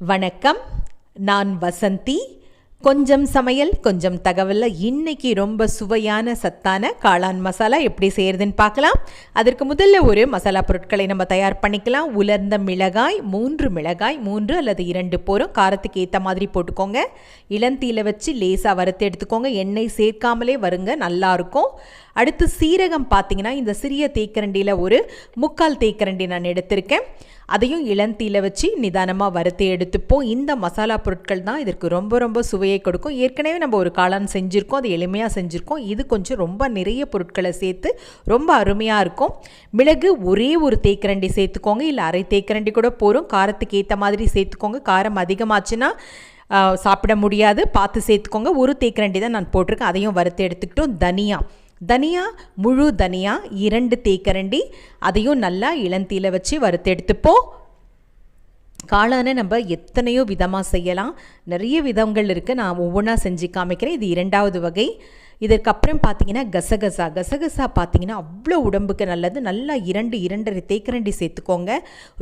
வணக்கம், நான் வசந்தி. கொஞ்சம் சமையல் கொஞ்சம் தகவலில் இன்னைக்கு ரொம்ப சுவையான சத்தான காளான் மசாலா எப்படி செய்கிறதுன்னு பார்க்கலாம். அதற்கு முதல்ல ஒரு மசாலா பொருட்களை நம்ம தயார் பண்ணிக்கலாம். உலர்ந்த மிளகாய் 3 மிளகாய், 3 அல்லது 2 போரும், காரத்துக்கு ஏற்ற மாதிரி போட்டுக்கோங்க. இளந்தீயில் வச்சு லேசாக வறுத்து எடுத்துக்கோங்க. எண்ணெய் சேர்க்காமலே வருங்க, நல்லாயிருக்கும். அடுத்து சீரகம் பார்த்தீங்கன்னா இந்த சிறிய தேக்கரண்டியில் ஒரு 3/4 தேக்கரண்டி நான் எடுத்திருக்கேன். அதையும் இளந்தீயில் வச்சு நிதானமாக வறுத்து எடுத்துப்போம். இந்த மசாலா பொருட்கள் தான் இதற்கு ரொம்ப ரொம்ப சுவையை கொடுக்கும். ஏற்கனவே நம்ம ஒரு காளான் செஞ்சுருக்கோம், அது எளிமையாக செஞ்சுருக்கோம். இது கொஞ்சம் ரொம்ப நிறைய பொருட்களை சேர்த்து ரொம்ப அருமையாக இருக்கும். மிளகு ஒரே ஒரு தேக்கரண்டி சேர்த்துக்கோங்க, இல்லை அரை தேக்கரண்டி கூட போரும். காரத்துக்கு ஏற்ற மாதிரி சேர்த்துக்கோங்க. காரம் அதிகமாச்சுன்னா சாப்பிட முடியாது, பார்த்து சேர்த்துக்கோங்க. ஒரு தேக்கரண்டி தான் நான் போட்டிருக்கேன், அதையும் வறுத்து எடுத்துக்கிட்டோம். தனியா முழு தனியா 2 தேக்கரண்டி, அதையும் நல்லா இளந்தீயில் வச்சு வறுத்து எடுத்துப்போம். காளானை நம்ம எத்தனையோ விதமாக செய்யலாம், நிறைய விதங்கள் இருக்குது. நான் ஒவ்வொன்றா செஞ்சு காமிக்கிறேன். இது 2வது வகை. இதற்கப்புறம் பார்த்தீங்கன்னா கசகசா பார்த்தீங்கன்னா அவ்வளோ உடம்புக்கு நல்லது. நல்லா 2 தேக்கரண்டி சேர்த்துக்கோங்க.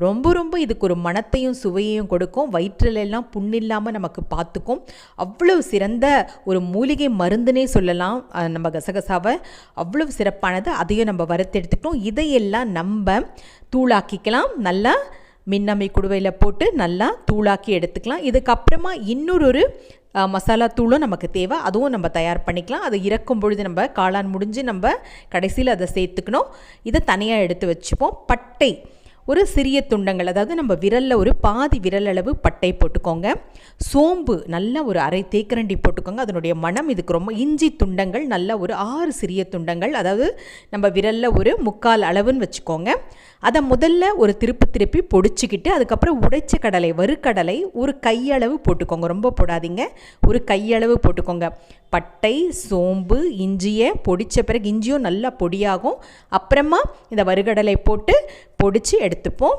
ரொம்ப இதுக்கு ஒரு மணத்தையும் சுவையையும் கொடுக்கும். வயிற்றிலெல்லாம் புண்ணில்லாமல் நமக்கு பார்த்துக்கும். அவ்வளோ சிறந்த ஒரு மூலிகை மருந்துனே சொல்லலாம் நம்ம கசகசாவை. அவ்வளோ சிறப்பானது. அதையும் நம்ம வறுத்து எடுத்துக்கிட்டோம். இதையெல்லாம் நம்ம தூளாக்கிக்கலாம். நல்லா மின்னமை குடுவையில் போட்டு நல்லா தூளாக்கி எடுத்துக்கலாம். இதுக்கப்புறமா இன்னொரு மசாலா தூளும் நமக்கு தேவை, அதுவும் நம்ம தயார் பண்ணிக்கலாம். அதை இறக்கும் பொழுது நம்ம காளான் முடிஞ்சு நம்ம கடைசியில் அதை சேர்த்துக்கணும். இதை தனியாக எடுத்து வச்சுப்போம். பட்டை ஒரு சிறிய துண்டங்கள், அதாவது நம்ம விரலில் ஒரு பாதி விரல் அளவு பட்டை போட்டுக்கோங்க. சோம்பு நல்லா ஒரு அரை தேக்கரண்டி போட்டுக்கோங்க, அதனுடைய மனம் இதுக்கு ரொம்ப. இஞ்சி துண்டங்கள் நல்லா ஒரு 6 சிறிய துண்டங்கள், அதாவது நம்ம விரலில் ஒரு 3/4 அளவுன்னு வச்சுக்கோங்க. அதை முதல்ல ஒரு திருப்பி பொடிச்சிக்கிட்டு அதுக்கப்புறம் உடைச்ச கடலை, வறுக்கடலை ஒரு கையளவு போட்டுக்கோங்க, ரொம்ப போடாதீங்க, ஒரு கையளவு போட்டுக்கோங்க. பட்டை, சோம்பு, இஞ்சியை பொடித்த பிறகு இஞ்சியும் நல்லா பொடியாகும். அப்புறமா இந்த வறுகடலை போட்டு பொடிச்சு எடுத்துப்போம்.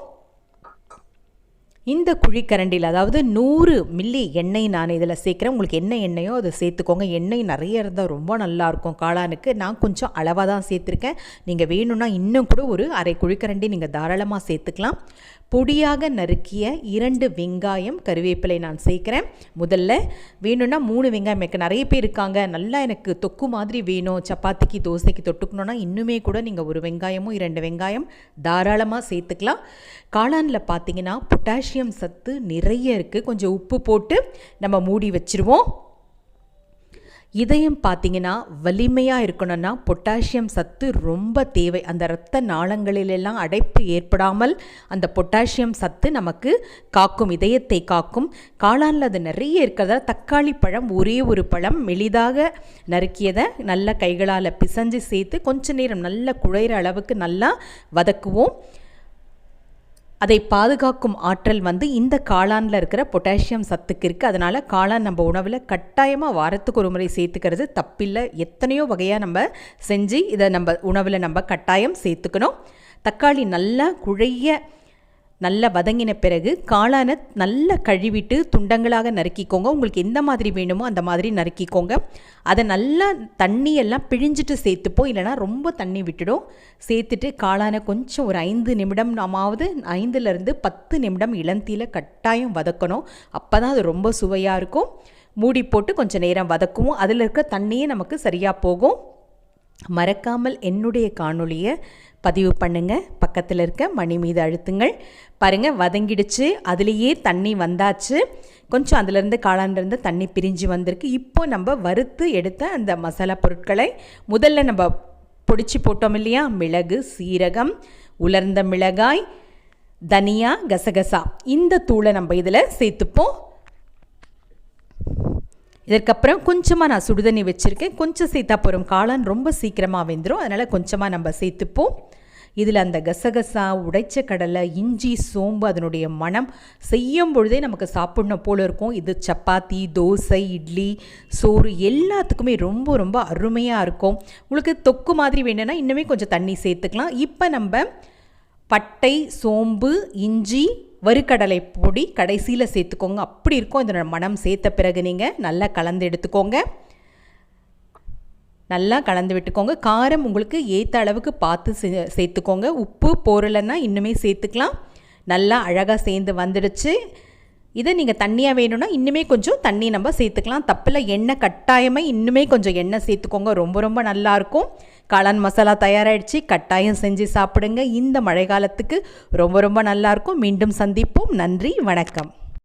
இந்த குழிக்கரண்டியில், அதாவது 100 மில்லி எண்ணெய் நான் இதில் சேர்க்குறேன். உங்களுக்கு என்ன எண்ணெயோ அதை சேர்த்துக்கோங்க. எண்ணெய் நிறைய இருந்தால் ரொம்ப நல்லாயிருக்கும் காளானுக்கு. நான் கொஞ்சம் அளவாக தான் சேர்த்துருக்கேன். நீங்கள் வேணும்னா இன்னும் கூட ஒரு அரை குழிக்கரண்டி நீங்கள் தாராளமாக சேர்த்துக்கலாம். பொடியாக நறுக்கிய 2 வெங்காயம், கருவேப்பிலை நான் சேர்க்குறேன். முதல்ல வேணும்னா 3 வெங்காயம். எனக்கு நிறைய பேர் இருக்காங்க, நல்லா எனக்கு தொக்கு மாதிரி வேணும், சப்பாத்திக்கு தோசைக்கு தொட்டுக்கணுன்னா இன்னுமே கூட நீங்கள் 1 வெங்காயமும் 2 வெங்காயம் தாராளமாக சேர்த்துக்கலாம். காளானில் பார்த்தீங்கன்னா பொட்டாசியம் சத்து நிறைய இருக்குது. கொஞ்சம் உப்பு போட்டு நம்ம மூடி வச்சுருவோம். இதயம் பார்த்தீங்கன்னா வலிமையாக இருக்கணும்னா பொட்டாசியம் சத்து ரொம்ப தேவை. அந்த இரத்த நாளங்களிலெல்லாம் அடைப்பு ஏற்படாமல் அந்த பொட்டாசியம் சத்து நமக்கு காக்கும், இதயத்தை காக்கும். காளானில் அது நிறைய இருக்கிறதா. தக்காளி பழம் ஒரே ஒரு பழம் மெலிதாக நறுக்கியதை நல்ல கைகளால் பிசைஞ்சு சேர்த்து கொஞ்ச நேரம் நல்லா குழையிற அளவுக்கு நல்லா வதக்குவோம். அதை பாதுகாக்கும் ஆற்றல் இந்த காளானில் இருக்கிற பொட்டாசியம் சத்துக்கு இருக்குது. அதனால் காளான் நம்ம உணவில் கட்டாயமாக வாரத்துக்கு ஒரு முறை சேர்த்துக்கிறது தப்பில்லை. எத்தனையோ வகையாக நம்ம செஞ்சு இதை நம்ம உணவில் நம்ம கட்டாயம் சேர்த்துக்கணும். தக்காளி நல்லா குழைய நல்லா வதங்கின பிறகு காளானை நல்லா கழுவிட்டு துண்டங்களாக நறுக்கிக்கோங்க. உங்களுக்கு எந்த மாதிரி வேணுமோ அந்த மாதிரி நறுக்கிக்கோங்க. அதை நல்லா தண்ணியெல்லாம் பிழிஞ்சிட்டு சேர்த்துப்போம், இல்லைனா ரொம்ப தண்ணி விட்டுடும். சேர்த்துட்டு காளானை கொஞ்சம் ஒரு 5 நிமிடம், நாமாவது 5லேருந்து 10 நிமிடம் இளந்தீயில் கட்டாயம் வதக்கணும். அப்போ தான் அது ரொம்ப சுவையாக இருக்கும். மூடி போட்டு கொஞ்சம் நேரம் வதக்குவோம். அதில் இருக்க தண்ணியே நமக்கு சரியாக போகும். மறக்காமல் என்னுடைய காணொளியை பதிவு பண்ணுங்கள், பக்கத்தில் இருக்க மணி மீது அழுத்துங்கள். பாருங்கள், வதங்கிடுச்சு, அதுலேயே தண்ணி வந்தாச்சு. கொஞ்சம் அதிலேருந்து காளான்லேருந்து தண்ணி பிரிஞ்சு வந்திருக்கு. இப்போ நம்ம வறுத்து எடுத்த அந்த மசாலா பொருட்களை முதல்ல நம்ம பொடிச்சு போட்டோம் இல்லையா, மிளகு, சீரகம், உலர்ந்த மிளகாய், தனியா, கசகசா, இந்த தூளை நம்ம இதில் சேர்த்துப்போம். இதற்கப்புறம் கொஞ்சமாக நான் சுடுதண்ணி வச்சுருக்கேன், கொஞ்சம் சேர்த்தா போகிறோம். காளான் ரொம்ப சீக்கிரமாக வெந்துடும், அதனால் கொஞ்சமாக நம்ம சேர்த்துப்போம். இதில் அந்த கசகசா, உடைச்ச கடலை, இஞ்சி, சோம்பு, அதனுடைய மனம் செய்யும் பொழுதே நமக்கு சாப்பிடணும் போல இருக்கும். இது சப்பாத்தி, தோசை, இட்லி, சோறு எல்லாத்துக்குமே ரொம்ப ரொம்ப அருமையாக இருக்கும். உங்களுக்கு தொக்கு மாதிரி வேணும்னா இன்னுமே கொஞ்சம் தண்ணி சேர்த்துக்கலாம். இப்போ நம்ம பட்டை, சோம்பு, இஞ்சி, வறுக்கடலை பொடி கடைசியில் சேர்த்துக்கோங்க. அப்படி இருக்கும் இதோட மனம். சேர்த்த பிறகு நீங்கள் நல்லா கலந்து எடுத்துக்கோங்க. நல்லா கலந்து விட்டுக்கோங்க. காரம் உங்களுக்கு ஏற்ற அளவுக்கு பார்த்து சேர்த்துக்கோங்க. உப்பு போரலைன்னா இன்னுமே சேர்த்துக்கலாம். நல்லா அழகாக சேர்ந்து வந்துடுச்சு. இதை நீங்கள் தண்ணியாக வேணும்னா இன்னுமே கொஞ்சம் தண்ணி நம்ம சேர்த்துக்கலாம், தப்பில். எண்ணெய் கட்டாயமாக இன்னுமே கொஞ்சம் எண்ணெய் சேர்த்துக்கோங்க, ரொம்ப ரொம்ப நல்லாயிருக்கும். காளான் மசாலா தயாராகிடுச்சு, கட்டாயம் செஞ்சு சாப்பிடுங்க. இந்த மழை காலத்துக்கு ரொம்ப ரொம்ப நல்லாயிருக்கும். மீண்டும் சந்திப்போம். நன்றி, வணக்கம்.